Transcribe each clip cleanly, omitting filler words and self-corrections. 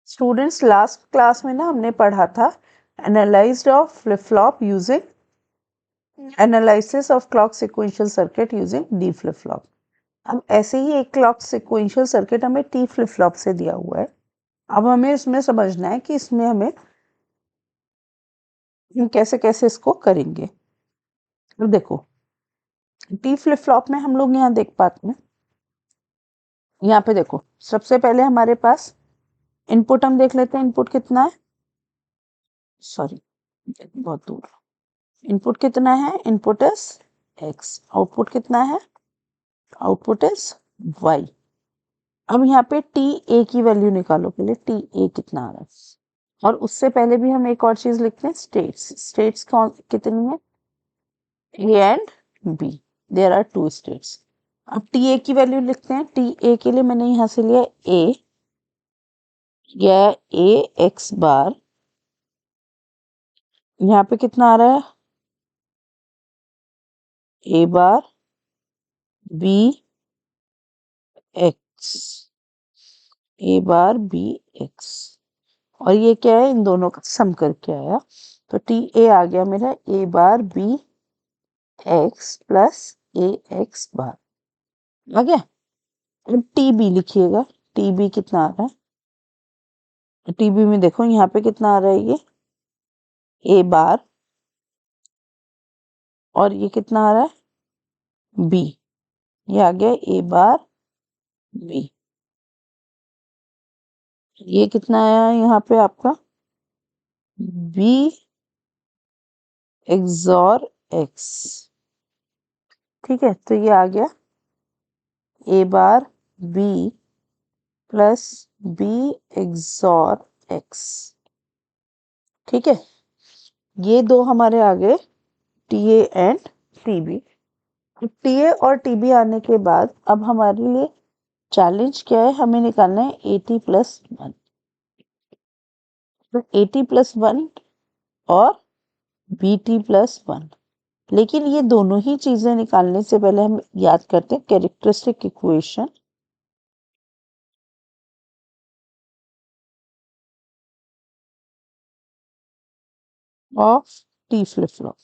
Students, last class में ना हमने पढ़ा था analysed of flip flop using analysis of clock sequential circuit using D flip flop. अब ऐसे ही एक क्लॉक सिक्वेंशियल सर्किट हमें टी फ्लिप फ्लॉप से दिया हुआ है। अब हमें इसमें समझना है कि इसमें हम कैसे कैसे इसको करेंगे। तो देखो, टी फ्लिप फ्लॉप में हम लोग यहाँ देख पाते हैं, यहाँ पे देखो सबसे पहले हमारे पास इनपुट हम देख लेते हैं। इनपुट कितना है, सॉरी बहुत दूर। इनपुट कितना है, इनपुट इज x। आउटपुट कितना है, आउटपुट इज y। अब यहाँ पे टी ए की वैल्यू निकालो, पहले टी ए कितना आ रहा है। और उससे पहले भी हम एक और चीज लिखते हैं, स्टेट्स। स्टेट्स कौन कितनी है, A and B, there are two states. अब टी ए की वैल्यू लिखते हैं। टी ए के लिए मैंने यहाँ से लिया ए, यह ए एक्स बार, यहाँ पे कितना आ रहा है, ए बार बी एक्स, ए बार बी एक्स। और ये क्या है, इन दोनों का सम करके आया। तो टी ए आ गया मेरा ए बार बी एक्स प्लस ए एक्स बार आ गया। अब टी बी लिखिएगा, टी बी कितना आ रहा है। टी बी में देखो यहाँ पे कितना आ रहा है, ये ए बार, और ये कितना आ रहा है बी, ये आ गया ए बार बी। ये कितना आया यहाँ पे आपका बी एक्सॉर एक्स। ठीक है, तो ये आ गया A bar B plus B XOR X. ठीक है, ये दो हमारे आ गए T A and T B. T A और टी बी आने के बाद अब हमारे लिए चैलेंज क्या है, हमें निकालना है ए टी प्लस वन। तो ए टी प्लस वन और बी टी प्लस वन। लेकिन ये दोनों ही चीजें निकालने से पहले हम याद करते हैं characteristic equation of T flip flop.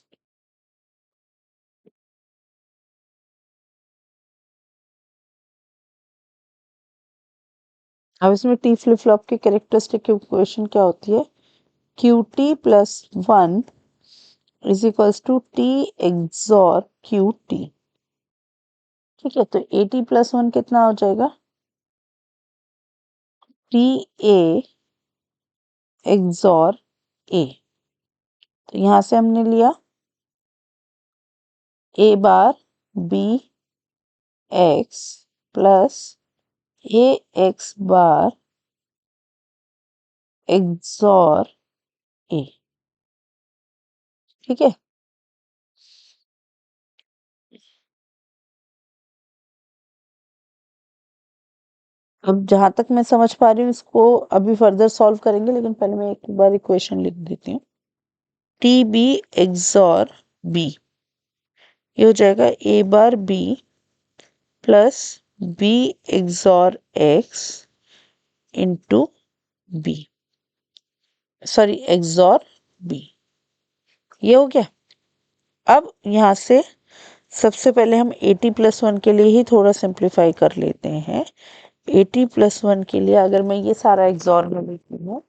अब इसमें टी फ्लिप फ्लॉप की कैरेक्टरिस्टिक इक्वेशन क्या होती है, Q T plus one is equals to T XOR Q T. ठीक है, तो ए टी प्लस वन कितना हो जाएगा, टी ए एक्सॉर ए। तो यहां से हमने लिया ए बार बी एक्स प्लस ए एक्स बार एक्सॉर ए। ठीक है, अब जहां तक मैं समझ पा रही हूँ इसको अभी फर्दर सॉल्व करेंगे, लेकिन पहले मैं एक बार इक्वेशन लिख देती हूँ। टी बी एक्सॉर बी, ये हो जाएगा A bar B plus B XOR X into B, sorry XOR B. ये हो गया। अब यहाँ से सबसे पहले हम ए टी प्लस वन के लिए ही थोड़ा सिंप्लीफाई कर लेते हैं। ए टी प्लस वन के लिए अगर मैं ये सारा एक्सॉर में लेती हूँ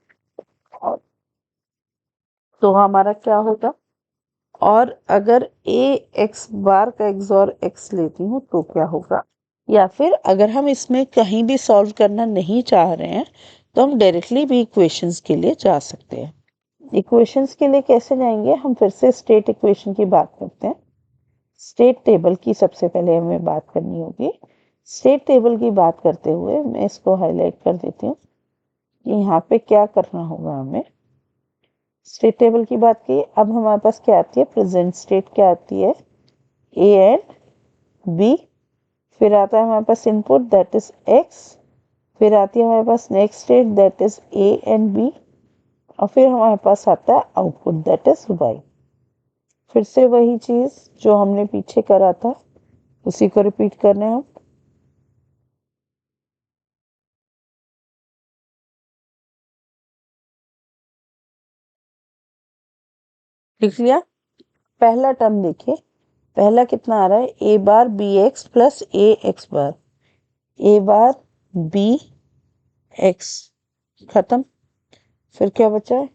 तो हमारा क्या होगा, और अगर ए एक्स बार का एक्सॉर एक्स लेती हूँ तो क्या होगा। या फिर अगर हम इसमें कहीं भी सॉल्व करना नहीं चाह रहे हैं तो हम डायरेक्टली भी इक्वेशंस के लिए जा सकते हैं। इक्वेशंस के लिए कैसे जाएंगे, हम फिर से स्टेट इक्वेशन की बात करते हैं। स्टेट टेबल की सबसे पहले हमें बात करनी होगी। स्टेट टेबल की बात करते हुए मैं इसको हाईलाइट कर देती हूँ कि यहाँ पे क्या करना होगा हमें। स्टेट टेबल की बात की, अब हमारे पास क्या आती है, प्रेजेंट स्टेट क्या आती है, ए एंड बी। फिर आता है हमारे पास इनपुट दैट इज एक्स। फिर आती है हमारे पास next state that is A and B. और फिर हमारे पास आता है आउटपुट दैट इज वाई। फिर से वही चीज जो हमने पीछे करा था उसी को रिपीट कर रहे हैं हम। लिख लिया। पहला टर्म देखिए, पहला कितना आ रहा है, ए बार बी एक्स प्लस ए एक्स बार, ए बार बी एक्स खत्म, फिर क्या बचा है,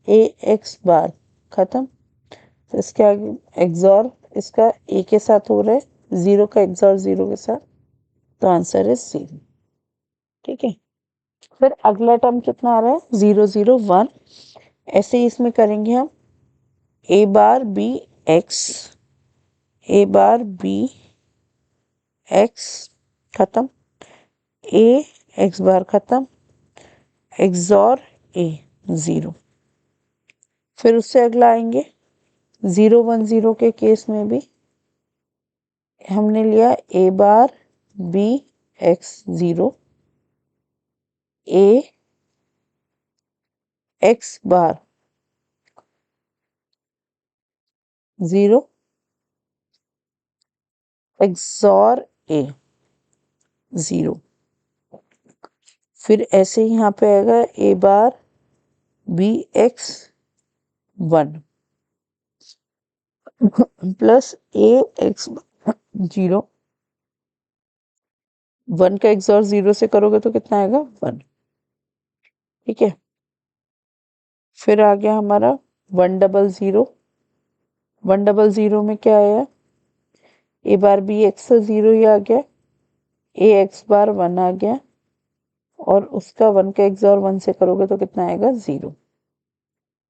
ए एक्स बार खत्म, तो इसके आगे एक्सॉर इसका ए के साथ हो रहा है, जीरो का एक्सॉर जीरो के साथ, तो आंसर इज जीरो। ठीक है, फिर अगला टर्म कितना आ रहा है, जीरो जीरो वन, ऐसे ही इसमें करेंगे हम, ए बार बी एक्स, ए बार बी एक्स खत्म, ए एक्स बार खत्म, एक्सॉर ए जीरो, फिर उससे अगला आएंगे, जीरो वन जीरो के केस में भी हमने लिया ए बार बी एक्स जीरो, ए एक्स बार जीरो, एक्सॉर ए जीरो, फिर ऐसे ही यहाँ पे आएगा ए bar B x one plus ए एक्स जीरो, वन का एक्सॉर जीरो से करोगे तो कितना आएगा, वन। ठीक है, फिर आ गया हमारा one double zero, one double zero में क्या आया, ए बार बी एक्स से जीरो ही आ गया, ए एक्स बार वन आ गया, और उसका वन का एक्सॉर वन से करोगे तो कितना आएगा, जीरो।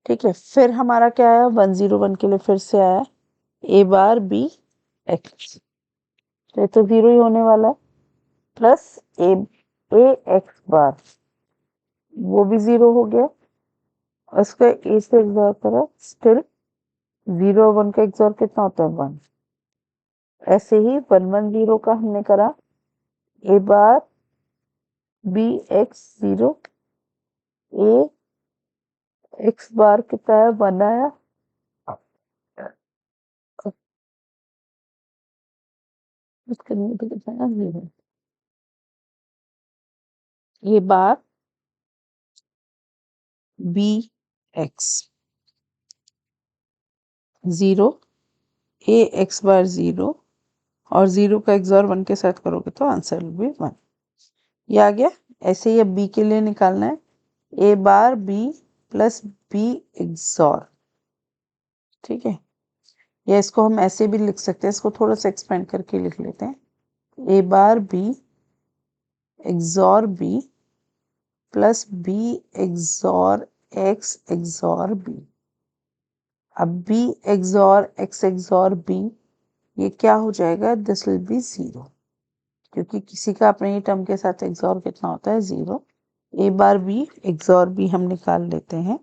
ठीक है, फिर हमारा क्या आया, वन जीरो वन के लिए फिर से आया ए बार बी एक्स, तो ये तो जीरो ही होने वाला है, प्लस ए ए एक्स बार, वो भी जीरो हो गया, और इसका ए से एक्सॉर करा, स्टिल जीरो वन का एक्सॉर कितना होता है, वन। ऐसे ही वन वन जीरो का हमने करा, ए बार बी एक्स जीरो, ए एक्स बार कितना है, वन आया, करने पे कितना है, zero, A bar B x zero, A x bar zero, और जीरो का एक्सॉर वन के साथ करोगे तो आंसर विल बी वन। ये आ गया। ऐसे ही अब बी के लिए निकालना है, ए bar B plus B XOR. ठीक है, या इसको हम ऐसे भी लिख सकते हैं, इसको थोड़ा सा एक्सपेंड करके लिख लेते हैं, A bar B XOR B plus B XOR X XOR B. अब B XOR X XOR B, ये क्या हो जाएगा, दिस विल बी जीरो, क्योंकि किसी का अपने ही टर्म के साथ एक्सॉर कितना होता है, zero. A bar B XOR B हम निकाल लेते हैं,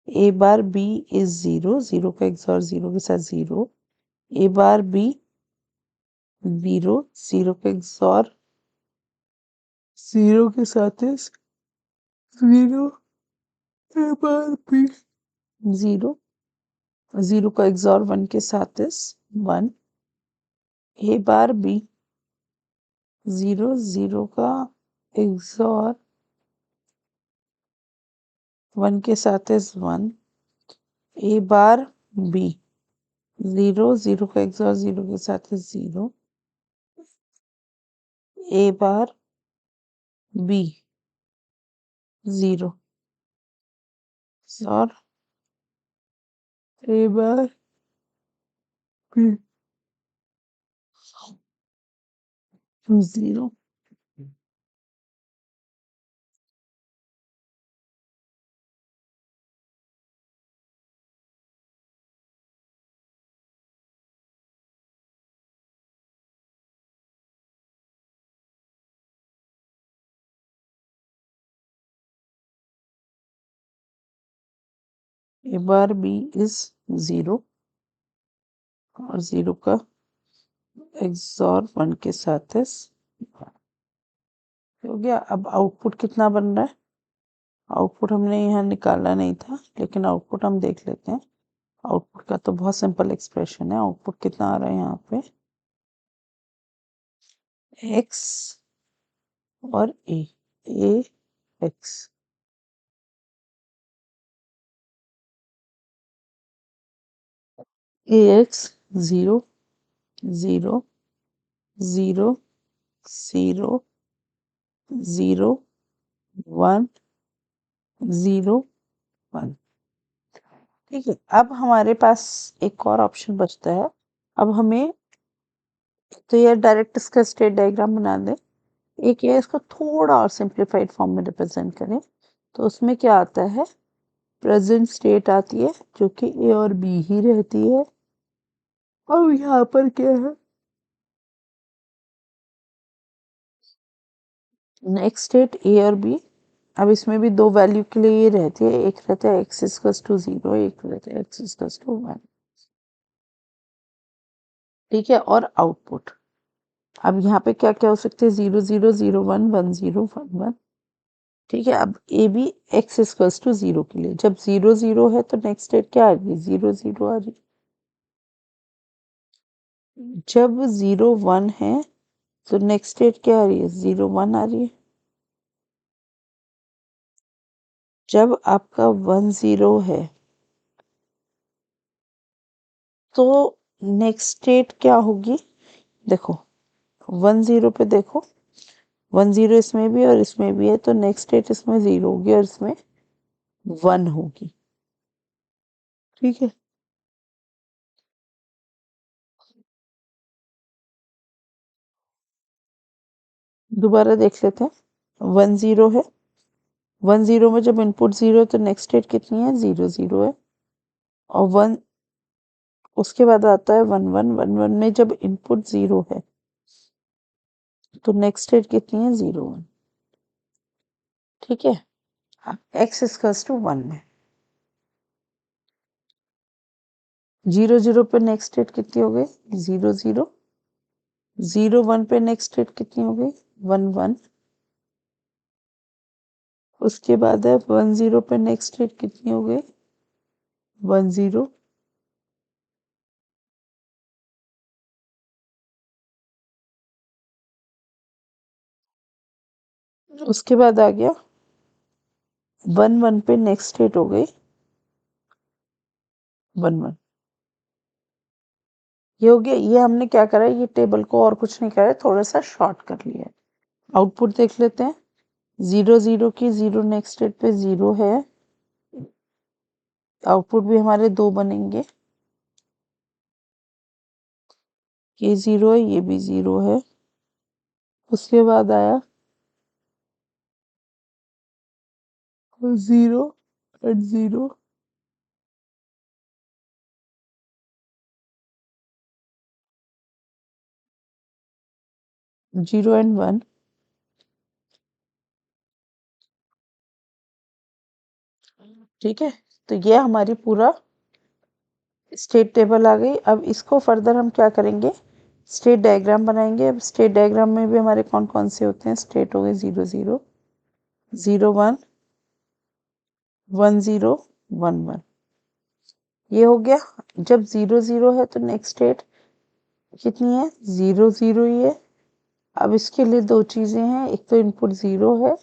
A bar B is zero, zero का एक्सॉर जीरो के साथ zero, A bar B zero, zero का एक्सॉर जीरो के साथ is zero, A bar B zero, zero का एक्सॉर वन के साथ is one, A bar B zero, zero का एक्सॉर वन के साथ is one, A bar B zero, zero का एक्सॉर जीरो के साथ is zero, A bar B zero, और A bar B zero. A bar B is zero, और zero का XOR one के साथ इज हो गया। अब आउटपुट कितना बन रहा है, आउटपुट हमने यहाँ निकाला नहीं था, लेकिन आउटपुट हम देख लेते हैं। आउटपुट का तो बहुत सिंपल एक्सप्रेशन है, आउटपुट कितना आ रहा है यहाँ पे, एक्स और ए एक्स, AX 0 0 0 0 0 1 0 1। ठीक है, अब हमारे पास एक और ऑप्शन बचता है। अब हमें तो ये डायरेक्ट इसका स्टेट डायग्राम बना दें। एक ये इसको थोड़ा और सिंप्लीफाइड फॉर्म में रिप्रेजेंट करें, तो उसमें क्या आता है, प्रेजेंट स्टेट आती है जो कि ए और बी ही रहती है। अब यहाँ पर क्या है, नेक्स्ट स्टेट ए और बी। अब इसमें भी दो वैल्यू के लिए ये रहती है, एक रहता है एक्स इक्वल्स टू 0, एक रहता है एक्स इक्वल्स टू 1। ठीक है, और आउटपुट अब यहाँ पे क्या क्या हो सकते हैं, 0 0 0 1 1 0 1 1। ठीक है, अब A B X equals to 0 के लिए जब 0 0 है तो नेक्स्ट स्टेट क्या आ रही है, 0 0 आ रही है। जब 0 1 है तो नेक्स्ट स्टेट क्या आ रही है, 0 1 आ रही है। जब आपका 1 0 है तो नेक्स्ट स्टेट क्या होगी, देखो 1 0 पे देखो, 1 0 इसमें भी और इसमें भी है, तो नेक्स्ट स्टेट इसमें 0 होगी और इसमें 1 होगी। ठीक है, दोबारा देख लेते हैं। 1 0 है, 1 0 में जब इनपुट 0 है तो नेक्स्ट स्टेट कितनी है, 0 0 है। और 1 उसके बाद आता है 1 1 1 1 में जब इनपुट 0 है तो नेक्स्ट स्टेट कितनी है, 0 1। ठीक है, एक्स इक्वल्स टू 1 में 0 0 पे नेक्स्ट स्टेट कितनी हो गई, 0 0 0 1 पे नेक्स्ट स्टेट कितनी हो गई, 1 1। उसके बाद है 1 0 पे नेक्स्ट स्टेट कितनी हो गई, 1 0। उसके बाद आ गया 1 1 पे नेक्स्ट स्टेट हो गई 1 1। ये हो गया, ये हमने क्या करा है, ये टेबल को और कुछ नहीं करा है, थोड़ा सा शॉर्ट कर लिया है। आउटपुट देख लेते हैं, 0 0 की 0 नेक्स्ट स्टेट पे 0 है, आउटपुट भी हमारे दो बनेंगे, ये 0 है ये भी 0 है। उसके बाद आया 0 एंड 0, 0 एंड 1। ठीक है, तो ये हमारी पूरा स्टेट टेबल आ गई। अब इसको फर्दर हम क्या करेंगे, स्टेट डायग्राम बनाएंगे। अब स्टेट डायग्राम में भी हमारे कौन कौन से होते हैं, स्टेट हो गए 0 0 0 1 1 0 1 1। ये हो गया, जब 0 0 है तो नेक्स्ट स्टेट कितनी है, 0 0 ही है। अब इसके लिए दो चीज़ें हैं, एक तो इनपुट 0 है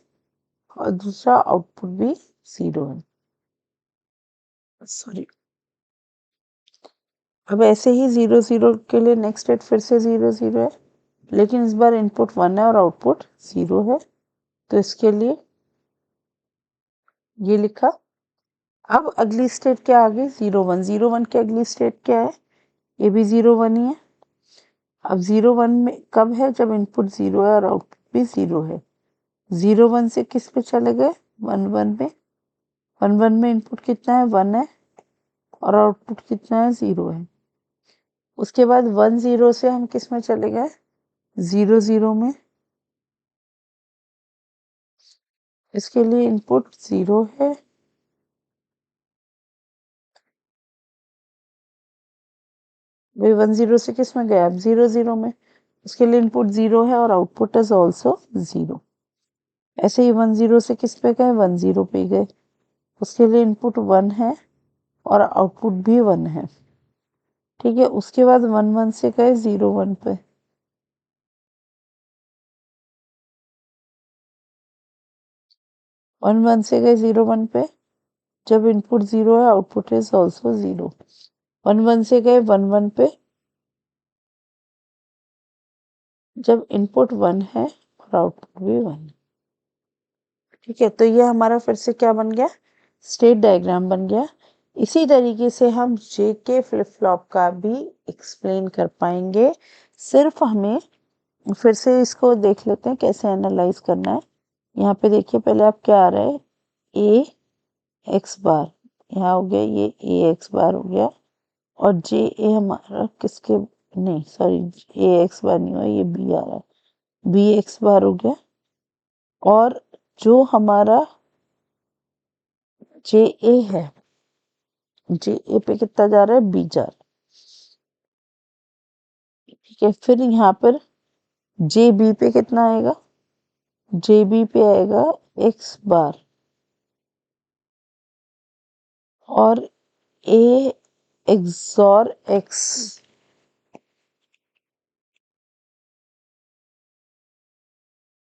और दूसरा आउटपुट भी 0 है। सॉरी, अब ऐसे ही 0 0 के लिए नेक्स्ट स्टेट फिर से 0 0 है, लेकिन इस बार इनपुट 1 है और आउटपुट 0 है, तो इसके लिए ये लिखा। अब अगली स्टेट क्या आ गई, 0 1 0 1 की अगली स्टेट क्या है, ये भी 0 1 ही है। अब 0 1 में कब है, जब इनपुट 0 है और आउटपुट भी 0 है। 0 1 से किस पे चले गए, 1 1 में। 1 1 में इनपुट कितना है, 1 है और आउटपुट कितना है, 0 है। उसके बाद 1 0 से हम किस में चले गए, 0 0 में। इसके लिए इनपुट 0 है, भाई 1 0 से किस में गया, अब 0 0 में। उसके लिए इनपुट 0 है और आउटपुट इज ऑल्सो 0। ऐसे ही 1 0 से किस पे गए, 1 0 पे गए, उसके लिए इनपुट 1 है और आउटपुट भी 1 है। ठीक है, उसके बाद 1 1 से गए 0 1 पे, 1 1 से गए 0 1 पे, जब इनपुट 0 है आउटपुट इज ऑल्सो 0। 1 1 से गए 1 1 पे, जब इनपुट 1 है और आउटपुट भी 1। ठीक है, तो ये हमारा फिर से क्या बन गया, स्टेट डायग्राम बन गया। इसी तरीके से हम जेके फ्लिप फ्लॉप का भी एक्सप्लेन कर पाएंगे। सिर्फ हमें फिर से इसको देख लेते हैं कैसे एनालाइज करना है। यहाँ पे देखिए, पहले आप क्या आ रहा है, ए एक्स बार, यहाँ हो गया ये ए एक्स बार हो गया, और जे ए हमारा किसके, नहीं सॉरी, ए एक्स बार नहीं हुआ, ये बी आ रहा है, बी एक्स बार हो गया। और जो हमारा जे ए है, जे ए पे कितना जा रहा है, बी जा रहा है। ठीक है, फिर यहाँ पर जे बी पे कितना आएगा, जे बी पे आएगा एक्स बार, और ए एक्सॉर एक्स।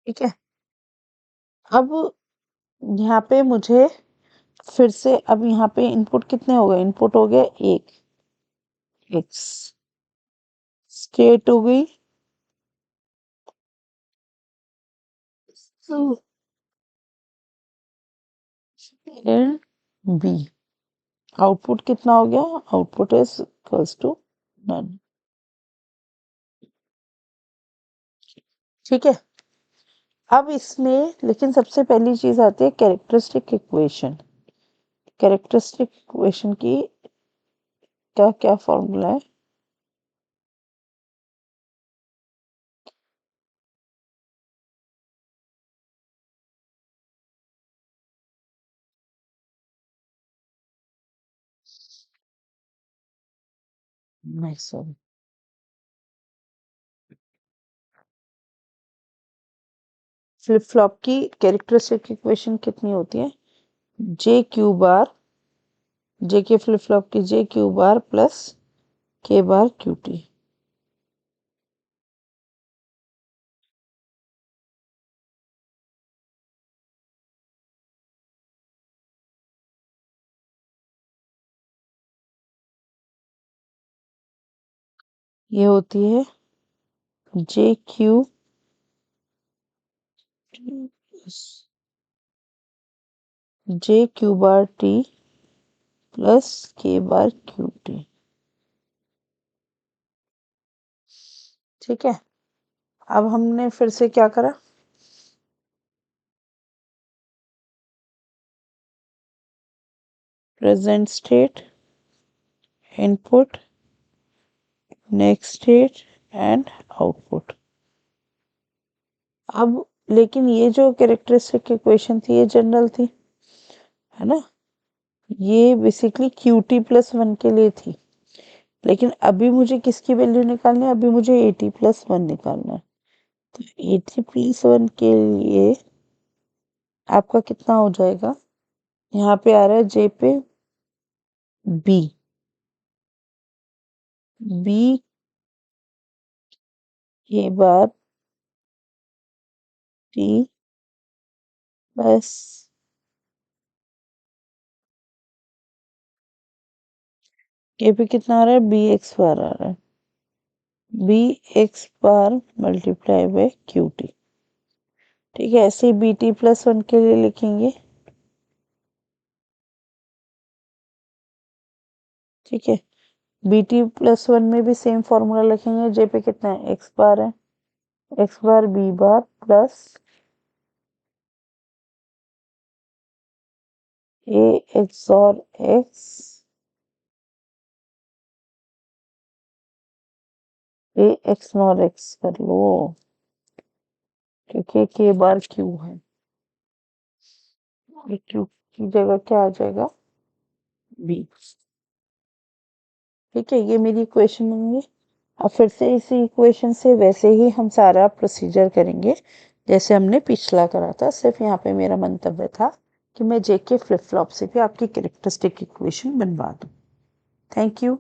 ठीक है, अब यहाँ पे मुझे फिर से, अब यहाँ पे इनपुट कितने हो गए, इनपुट हो गया एक एक्स, स्टेट हो गई बी, आउटपुट कितना हो गया, output is equals to none. ठीक है, अब इसमें लेकिन सबसे पहली चीज आती है कैरेक्टरिस्टिक इक्वेशन। कैरेक्टरिस्टिक इक्वेशन की क्या क्या फॉर्मूला है, नहीं सॉरी, फ्लिप फ्लॉप की कैरेक्टरिस्टिक इक्वेशन कितनी होती है, जे क्यू बार, जे के फ्लिप फ्लॉप की जे क्यू बार प्लस के बार क्यू टी। ये होती है जे क्यू जे क्यू बार टी प्लस के बार क्यू टी। ठीक है, अब हमने फिर से क्या करा, present state, input, next state and output. अब लेकिन ये जो कैरेक्टरिस्टिक इक्वेशन थी ये जनरल थी, है ना, ये बेसिकली क्यू टी प्लस 1 के लिए थी। लेकिन अभी मुझे किसकी वैल्यू निकालनी है, अभी मुझे ए टी प्लस 1 निकालना है। तो ए टी प्लस 1 के लिए आपका कितना हो जाएगा, यहाँ पे आ रहा है जे पे बी, बी के बाद टी प्लस के पे कितना आ रहा है, बी एक्स बार आ रहा है, B X bar multiply by Q T. ठीक है, ऐसे ही बी टी प्लस 1 के लिए लिखेंगे। ठीक है, बी टी प्लस 1 में भी सेम फॉर्मूला लिखेंगे, जे पे कितना है, एक्स बार है, एक्स बार बी बार प्लस ए एक्स और एक्स, ए एक्स नॉर एक्स कर लो, क्योंकि के बार क्यू है, क्यू की जगह क्या आ जाएगा, बी। ठीक है, ये मेरी इक्वेशन होंगी। अब फिर से इसी इक्वेशन से वैसे ही हम सारा प्रोसीजर करेंगे जैसे हमने पिछला करा था। सिर्फ यहाँ पे मेरा मंतव्य था कि मैं जेके फ्लिप फ्लॉप से भी आपकी कैरेक्टरिस्टिक इक्वेशन बनवा दूँ। Thank you.